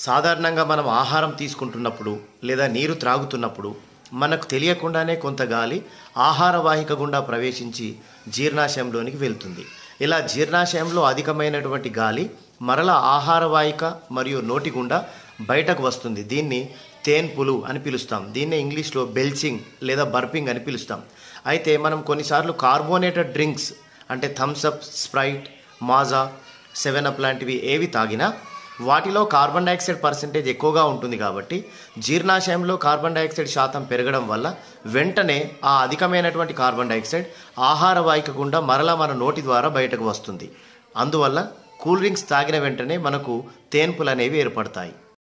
సాధారణంగా మనం ఆహారం తీసుకుంటున్నప్పుడు లేదా నీరు త్రాగుతున్నప్పుడు మనకు తెలియకుండానే కొంత గాలి ఆహార వాహిక గుండా ప్రవేశించి జీర్ణాశయంలోనికి వెళ్తుంది. ఇలా జీర్ణాశయంలో అధికమైనటువంటి గాలి మరల ఆహార వాహిక మరియు నోటి గుండా బయటకు వస్తుంది. దీన్ని తేన్పులు అని పిలుస్తాం. దీన్నే ఇంగ్లీష్లో బెల్చింగ్ లేదా బర్పింగ్ అని పిలుస్తాం. అయితే మనం కొన్నిసార్లు కార్బోనేటెడ్ డ్రింక్స్ అంటే థమ్స్అప్, స్ప్రైట్, మాజా, 7 లాంటివి ఏవి తాగినా వాటిలో కార్బన్ డైఆక్సైడ్ పర్సెంటేజ్ ఎక్కువగా ఉంటుంది. కాబట్టి జీర్ణాశయంలో కార్బన్ డైఆక్సైడ్ శాతం పెరగడం వల్ల వెంటనే ఆ అధికమైనటువంటి కార్బన్ డైఆక్సైడ్ ఆహార వాహిక గుండా మరలా మన నోటి ద్వారా బయటకు వస్తుంది. అందువల్ల కూల్ డ్రింక్స్ తాగిన వెంటనే మనకు తేన్పులు అనేవి ఏర్పడతాయి.